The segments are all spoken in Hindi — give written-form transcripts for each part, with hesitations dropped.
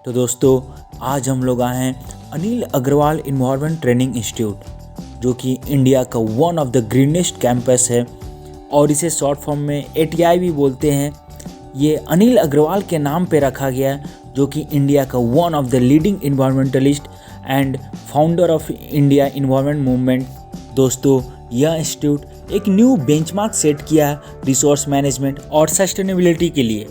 तो दोस्तों आज हम लोग आए हैं Anil Agrawal environment training institute, जो कि इंडिया का one of the greenest campus है और इसे शॉर्ट फॉर्म में ATI भी बोलते हैं। ये अनिल अग्रवाल के नाम पे रखा गया है, जो कि इंडिया का one of the leading environmentalist and founder of India environment movement. दोस्तों यह इंस्टीट्यूट एक न्यू बेंचमार्क सेट किया है रिसोर्स मैनेजमेंट और सस्टेनेबिलिटी के लिए।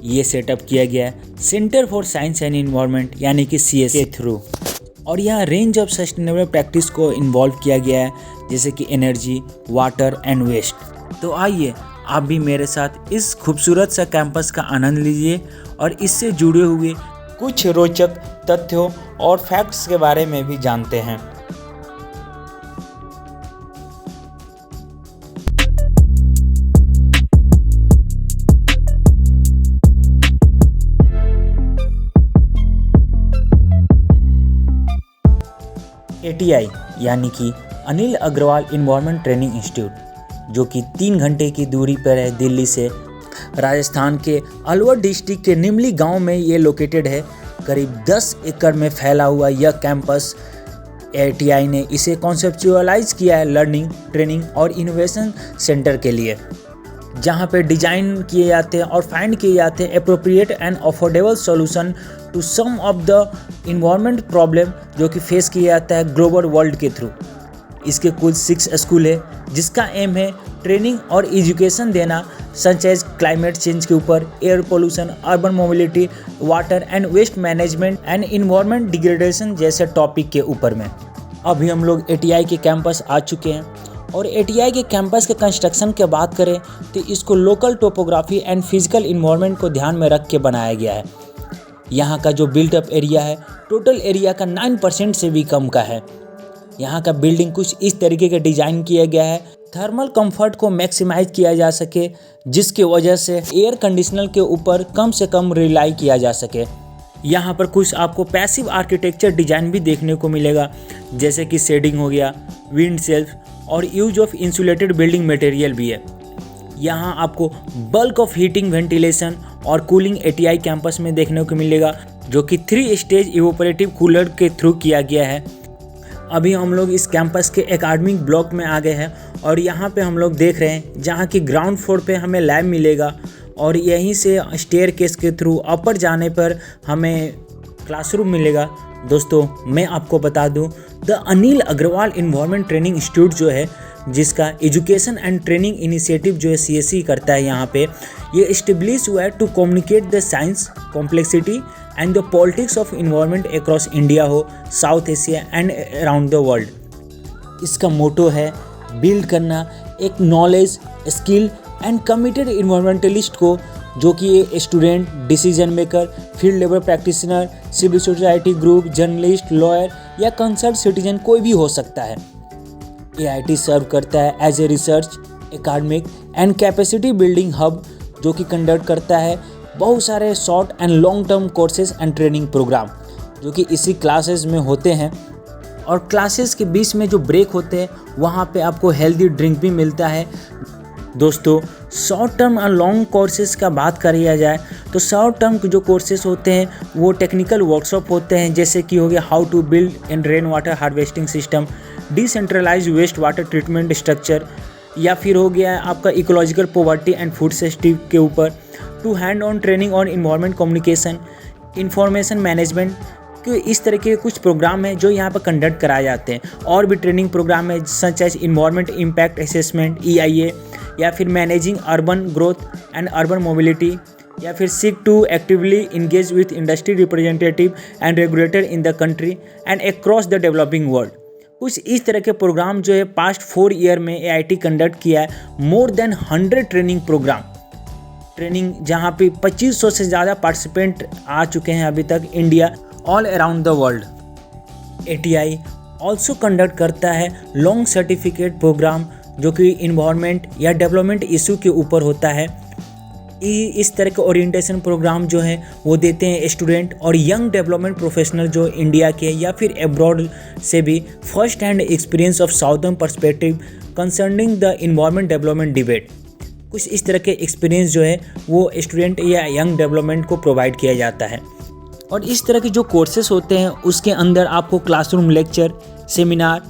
ये सेटअप किया गया है centre for science and environment यानी कि CS के थ्रू, और यहाँ रेंज ऑफ सस्टेनेबल प्रैक्टिस को इन्वॉल्व किया गया है, जैसे कि एनर्जी, वाटर एंड वेस्ट। तो आइए आप भी मेरे साथ इस खूबसूरत सा कैंपस का आनंद लीजिए और इससे जुड़े हुए कुछ रोचक तथ्यों और फैक्ट्स के बारे में भी जानते हैं। ATI यानी कि Anil Agrawal environment training institute, जो कि 3 घंटे की दूरी पर है दिल्ली से। राजस्थान के अलवर डिस्ट्रिक्ट के निमली गांव में ये लोकेटेड है। करीब 10 एकड़ में फैला हुआ यह कैंपस ATI ने इसे कॉन्सेप्चुअलाइज किया है लर्निंग, ट्रेनिंग और इनोवेशन सेंटर के लिए, जहां पे डिजाइन किए जाते हैं और फाइंड किए जाते हैं appropriate and affordable solution to some of the environment problem जो कि फेस किया जाता है ग्लोबल वर्ल्ड के थ्रू। इसके कुल 6 स्कूल है, जिसका एम है ट्रेनिंग और एजुकेशन देना, सच एज क्लाइमेट चेंज के ऊपर, air pollution, urban mobility, water and waste management and environment degradation जैसे टॉपिक के ऊपर में। अभी हम लोग ATI के कैंपस आ चुके हैं और ATI के कैंपस के कंस्ट्रक्शन की बात करें तो इसको local topography and physical environment को ध्यान में रख के बनाया गया है। यहाँ का जो बिल्टअप एरिया है टोटल एरिया का 9% से भी कम का है। यहाँ का बिल्डिंग कुछ इस तरीके का डिजाइन किया गया है थर्मल कंफर्ट को मैक्सिमाइज किया जा सके, जिसकी वजह से एयर कंडीशनर के ऊपर कम से कम रिलाई किया जा सके। यहाँ पर कुछ आपको पैसिव आर्किटेक्चर डिजाइन भी देखने को मिलेगा, जैसे कि शेडिंग हो गया, विंड सेल्फ और use of insulated building material भी है। यहाँ आपको बल्क ऑफ हीटिंग, वेंटिलेशन और कूलिंग ATI कैंपस में देखने को मिलेगा, जो कि 3 स्टेज इवोपरेटिव कूलर के थ्रू किया गया है। अभी हम लोग इस कैंपस के एकेडमिक ब्लॉक में आ गए हैं और यहाँ पे हम लोग देख रहे हैं, जहाँ की ग्राउंड फ्लोर पे हमें लैब मिलेगा और यहीं से स्टेयरकेस के थ्रू अपर जाने पर हमें क्लासरूम मिलेगा। दोस्तों मैं आपको बता दूं, the Anil Agrawal environment training institute जो है, जिसका एजुकेशन एंड ट्रेनिंग इनिशिएटिव जो है CSE करता है, यहाँ पे ये इस्टेब्लिश हुआ है to communicate the science, complexity and the politics of environment across India हो, South Asia and around the world. इसका मोटो है बिल्ड करना एक knowledge, skill and committed environmentalist को, जो कि student, decision maker, field level practitioner, civil society group, journalist, lawyer या कंसर्न सिटीजन कोई भी हो सकता है। AIT सर्व करता है as a research, academic and capacity building hub, जो कि कंडक्ट करता है बहुत सारे short and long term courses and training program, जो कि इसी क्लासेस में होते हैं। और क्लासेस के बीच में जो ब्रेक होते हैं वहाँ पे आपको हेल्दी ड्रिंक भी मिलता है। दोस्तों शॉर्ट टर्म और लॉन्ग कोर्सेज का बात किया जाए तो शॉर्ट टर्म के जो कोर्सेज होते हैं वो टेक्निकल वर्कशॉप होते हैं, जैसे कि हो गया how to build and rain water harvesting system, decentralize waste water treatment structure, या फिर हो गया आपका ecological poverty and food safety के ऊपर, to hand on training on environment communication, information management के। इस तरह के कुछ प्रोग्राम हैं जो यहाँ पर कंडक्ट कराए जाते हैं। और भी ट्रेनिंग प्रोग्राम है such as environment impact assessment EIA, या फिर managing urban growth and urban mobility, या फिर seek to actively engage with industry representative and regulator in the country and across the developing world. कुछ इस तरह के प्रोग्राम जो है पास्ट 4 ईयर में AIT कंडक्ट किया है। More than 100 training program, training जहाँ पे 2500 से ज़्यादा पार्टिसिपेंट आ चुके हैं अभी तक India all around the world. ATI also conduct करता है लॉन्ग सर्टिफिकेट प्रोग्राम, जो कि इन्वायरमेंट या डेवलपमेंट इशू के ऊपर होता है। इस तरह के ओरिएंटेशन प्रोग्राम जो है वो देते हैं स्टूडेंट और यंग डेवलपमेंट प्रोफेशनल जो इंडिया के या फिर अब्रॉड से भी first hand experience of southern perspective concerning the environment development debate. कुछ इस तरह के एक्सपीरियंस जो है वो स्टूडेंट या यंग डेवलपमेंट को प्रोवाइड किया जाता है। और इस तरह के जो कोर्सेस होते हैं उसके अंदर आपको classroom lecture, seminar,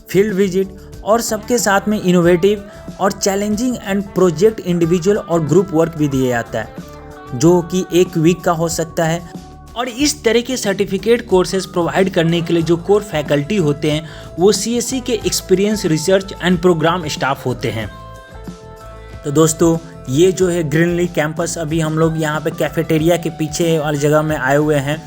field visit और सबके साथ में इनोवेटिव और चैलेंजिंग एंड प्रोजेक्ट इंडिविजुअल और ग्रुप वर्क भी दिया जाता है जो कि 1 वीक का हो सकता है। और इस तरह के सर्टिफिकेट कोर्सेज प्रोवाइड करने के लिए जो कोर फैकल्टी होते हैं वो CSE के experience research and program staff होते हैं। तो दोस्तों ये जो है ग्रीनली कैंपस, अभी हम लोग यहाँ पे कैफेटेरिया के पीछे वाली जगह में आए हुए हैं।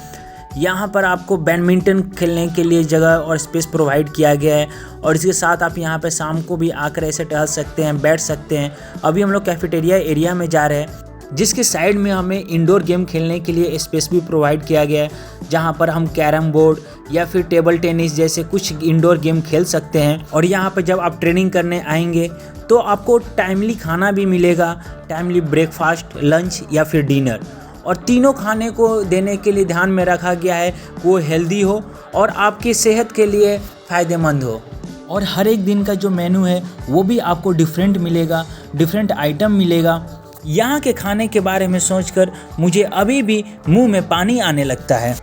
यहाँ पर आपको बैडमिंटन खेलने के लिए जगह और स्पेस प्रोवाइड किया गया है और इसके साथ आप यहाँ पे शाम को भी आकर ऐसे टहल सकते हैं, बैठ सकते हैं। अभी हम लोग कैफेटेरिया एरिया में जा रहे हैं जिसके साइड में हमें इंडोर गेम खेलने के लिए स्पेस भी प्रोवाइड किया गया है जहाँ पर हम कैरम बोर्ड या फिर टेबल टेनिस जैसे कुछ इंडोर गेम खेल सकते हैं। और यहाँ पर जब आप ट्रेनिंग करने आएंगे तो आपको टाइमली खाना भी मिलेगा, टाइमली ब्रेकफास्ट, लंच या फिर डिनर। और तीनों खाने को देने के लिए ध्यान में रखा गया है वो हेल्दी हो और आपकी सेहत के लिए फ़ायदेमंद हो। और हर एक दिन का जो मेनू है वो भी आपको डिफरेंट मिलेगा, डिफरेंट आइटम मिलेगा। यहाँ के खाने के बारे में सोचकर मुझे अभी भी मुंह में पानी आने लगता है।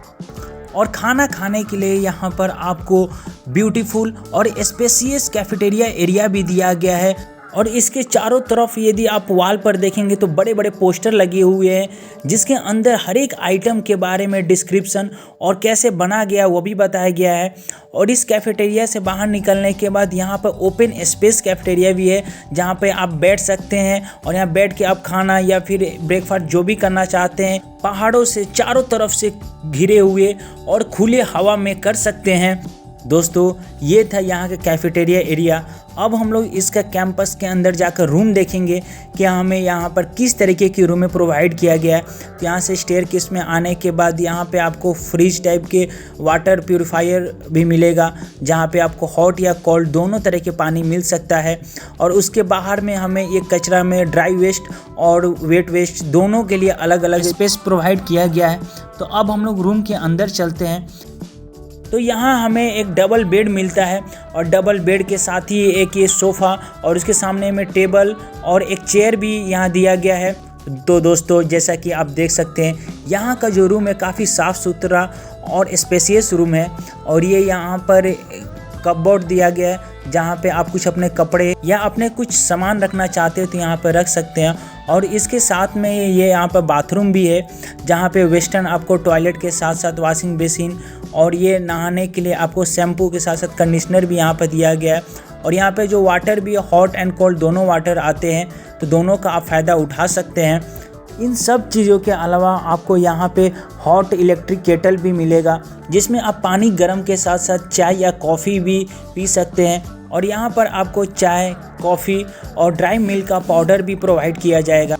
और खाना खाने के लिए यहाँ पर आपको ब्यूटीफुल और स्पेसियस कैफेटेरिया एरिया भी दिया गया है। और इसके चारों तरफ यदि आप वॉल पर देखेंगे तो बड़े बड़े पोस्टर लगे हुए हैं जिसके अंदर हर एक आइटम के बारे में डिस्क्रिप्शन और कैसे बना गया वो भी बताया गया है। और इस कैफेटेरिया से बाहर निकलने के बाद यहाँ पर ओपन स्पेस कैफेटेरिया भी है जहाँ पे आप बैठ सकते हैं और यहाँ बैठ के आप खाना या फिर ब्रेकफास्ट जो भी करना चाहते हैं पहाड़ों से चारों तरफ से घिरे हुए और खुले हवा में कर सकते हैं। दोस्तों ये था यहाँ का कैफेटेरिया एरिया। अब हम लोग इसका कैंपस के अंदर जाकर रूम देखेंगे कि हमें यहाँ पर किस तरीके की रूमें प्रोवाइड किया गया है। तो यहाँ से स्टेयरकेस में आने के बाद यहाँ पे आपको फ्रिज टाइप के वाटर प्यूरिफायर भी मिलेगा जहाँ पे आपको हॉट या कोल्ड दोनों तरह के पानी मिल सकता है। और उसके बाहर में हमें एक कचरा में ड्राई वेस्ट और वेट वेस्ट दोनों के लिए अलग अलग स्पेस प्रोवाइड किया गया है। तो अब हम लोग रूम के अंदर चलते हैं। तो यहाँ हमें एक डबल बेड मिलता है और डबल बेड के साथ ही एक ये सोफ़ा और उसके सामने में टेबल और एक चेयर भी यहाँ दिया गया है। तो दोस्तों जैसा कि आप देख सकते हैं यहाँ का जो रूम है काफ़ी साफ़ सुथरा और स्पेसियस रूम है। और ये यहाँ पर कपबोर्ड दिया गया है जहाँ पे आप कुछ अपने कपड़े या अपने कुछ सामान रखना चाहते हो तो यहाँ पर रख सकते हैं। और इसके साथ में ये यहाँ पर बाथरूम भी है जहाँ पे वेस्टर्न आपको टॉयलेट के साथ साथ वॉशिंग बेसिन और ये नहाने के लिए आपको शैम्पू के साथ साथ कंडीशनर भी यहाँ पर दिया गया है। और यहाँ पे जो वाटर भी हॉट एंड कोल्ड दोनों वाटर आते हैं तो दोनों का आप फ़ायदा उठा सकते हैं। इन सब चीज़ों के अलावा आपको यहाँ पे हॉट इलेक्ट्रिक केटल भी मिलेगा जिसमें आप पानी गर्म के साथ साथ चाय या कॉफ़ी भी पी सकते हैं। और यहाँ पर आपको चाय, कॉफ़ी और ड्राई मिल्क का पाउडर भी प्रोवाइड किया जाएगा।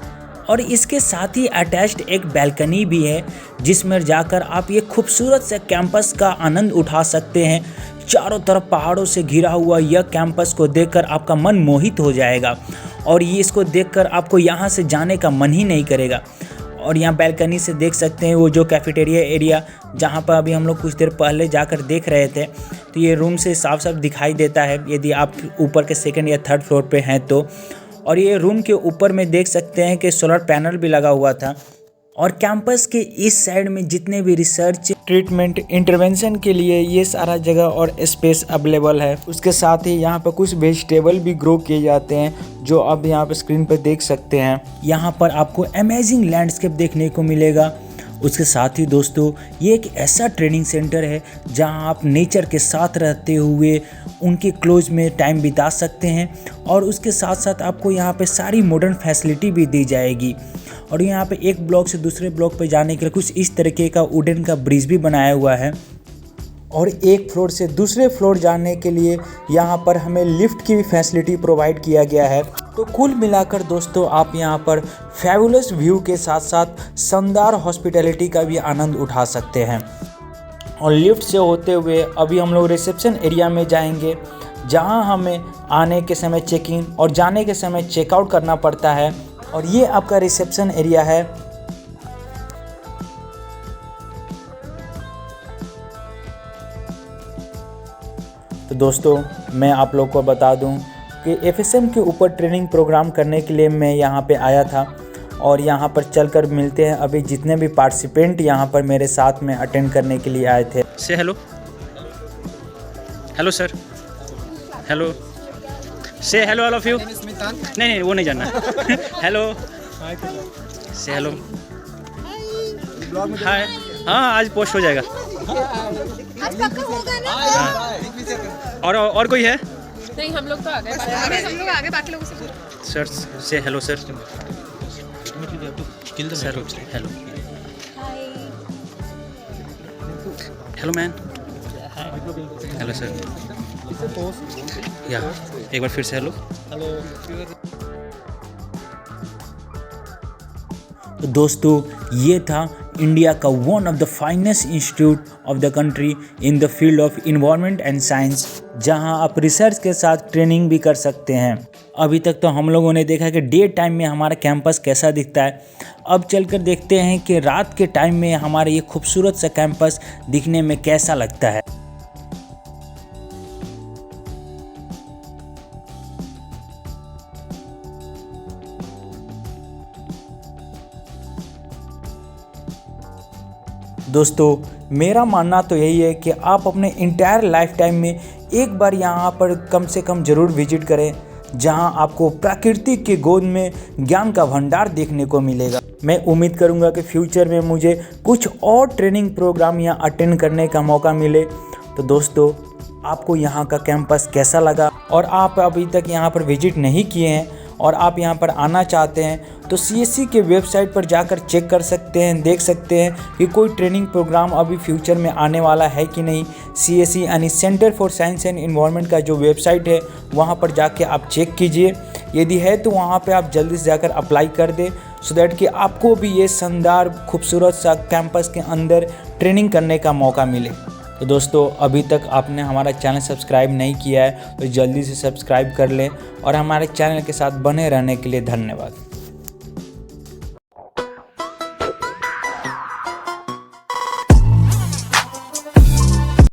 और इसके साथ ही अटैच्ड एक बैल्कनी भी है जिसमें जाकर आप ये खूबसूरत से कैंपस का आनंद उठा सकते हैं। चारों तरफ पहाड़ों से घिरा हुआ यह कैंपस को देखकर आपका मन मोहित हो जाएगा और ये इसको देखकर आपको यहाँ से जाने का मन ही नहीं करेगा। और यहाँ बैल्कनी से देख सकते हैं वो जो कैफेटेरिया एरिया जहाँ पर अभी हम लोग कुछ देर पहले जाकर देख रहे थे। तो ये रूम से साफ साफ दिखाई देता है यदि आप ऊपर के 2nd या 3rd फ्लोर पे हैं तो। और ये रूम के ऊपर में देख सकते हैं कि सोलर पैनल भी लगा हुआ था। और कैंपस के इस साइड में जितने भी रिसर्च, ट्रीटमेंट, इंटरवेंशन के लिए ये सारा जगह और स्पेस अवेलेबल है। उसके साथ ही यहाँ पर कुछ वेजिटेबल भी ग्रो किए जाते हैं जो आप यहाँ पर स्क्रीन पर देख सकते हैं। यहाँ पर आपको अमेजिंग लैंडस्केप देखने को मिलेगा। उसके साथ ही दोस्तों ये एक ऐसा ट्रेनिंग सेंटर है जहाँ आप नेचर के साथ रहते हुए उनके क्लोज में टाइम बिता सकते हैं। और उसके साथ साथ आपको यहाँ पे सारी मॉडर्न फैसिलिटी भी दी जाएगी। और यहाँ पे एक ब्लॉक से दूसरे ब्लॉक पे जाने के लिए कुछ इस तरीके का वुडन का ब्रिज भी बनाया हुआ है। और एक फ्लोर से दूसरे फ्लोर जाने के लिए यहाँ पर हमें लिफ्ट की भी फैसिलिटी प्रोवाइड किया गया है। तो कुल मिलाकर दोस्तों आप यहाँ पर फैबुलस व्यू के साथ साथ शानदार हॉस्पिटैलिटी का भी आनंद उठा सकते हैं। और लिफ्ट से होते हुए अभी हम लोग रिसेप्शन एरिया में जाएंगे जहाँ हमें आने के समय चेक इन और जाने के समय चेकआउट करना पड़ता है। और ये आपका रिसेप्शन एरिया है। तो दोस्तों मैं आप लोग को बता दूं कि FSM के ऊपर ट्रेनिंग प्रोग्राम करने के लिए मैं यहाँ पे आया था। और यहाँ पर चलकर मिलते हैं अभी जितने भी पार्टिसिपेंट यहाँ पर मेरे साथ में अटेंड करने के लिए आए थे। से हेलो, हेलो सर, हेलो, से हेलो ऑल ऑफ यू। नहीं वो नहीं जानना। हेलो, से हेलो, हाय। हाँ आज पोस्ट हो जाएगा। आज पक्का होगा ना? हाँ। और कोई है? नहीं हम लोग तो आ गए, हम लोग आगे बाकी लोगों से पूछो। सर से hello sir. Sir hello, hello man, hello sir, या एक बार फिर से हेलो। तो दोस्तों ये था इंडिया का one of the finest institute of the country in the field of environment and science, जहां आप रिसर्च के साथ ट्रेनिंग भी कर सकते हैं। अभी तक तो हम लोगों ने देखा कि डे टाइम में हमारा कैंपस कैसा दिखता है, अब चलकर देखते हैं कि रात के टाइम में हमारा ये खूबसूरत सा कैंपस दिखने में कैसा लगता है। दोस्तों मेरा मानना तो यही है कि आप अपने इंटायर लाइफ टाइम में एक बार यहाँ पर कम से कम ज़रूर विजिट करें, जहाँ आपको प्रकृति के गोद में ज्ञान का भंडार देखने को मिलेगा। मैं उम्मीद करूँगा कि फ्यूचर में मुझे कुछ और ट्रेनिंग प्रोग्राम यहाँ अटेंड करने का मौका मिले। तो दोस्तों आपको यहाँ का कैंपस कैसा लगा, और आप अभी तक यहाँ पर विजिट नहीं किए हैं और आप यहाँ पर आना चाहते हैं तो CSE के वेबसाइट पर जाकर चेक कर सकते हैं, देख सकते हैं कि कोई ट्रेनिंग प्रोग्राम अभी फ्यूचर में आने वाला है कि नहीं। CSE यानी centre for science and environment का जो वेबसाइट है वहाँ पर जाके आप चेक कीजिए, यदि है तो वहाँ पे आप जल्दी से जाकर अप्लाई कर दें, सो दैट कि आपको भी ये शानदार खूबसूरत सा कैंपस के अंदर ट्रेनिंग करने का मौका मिले। तो दोस्तों अभी तक आपने हमारा चैनल सब्सक्राइब नहीं किया है तो जल्दी से सब्सक्राइब कर लें, और हमारे चैनल के साथ बने रहने के लिए धन्यवाद।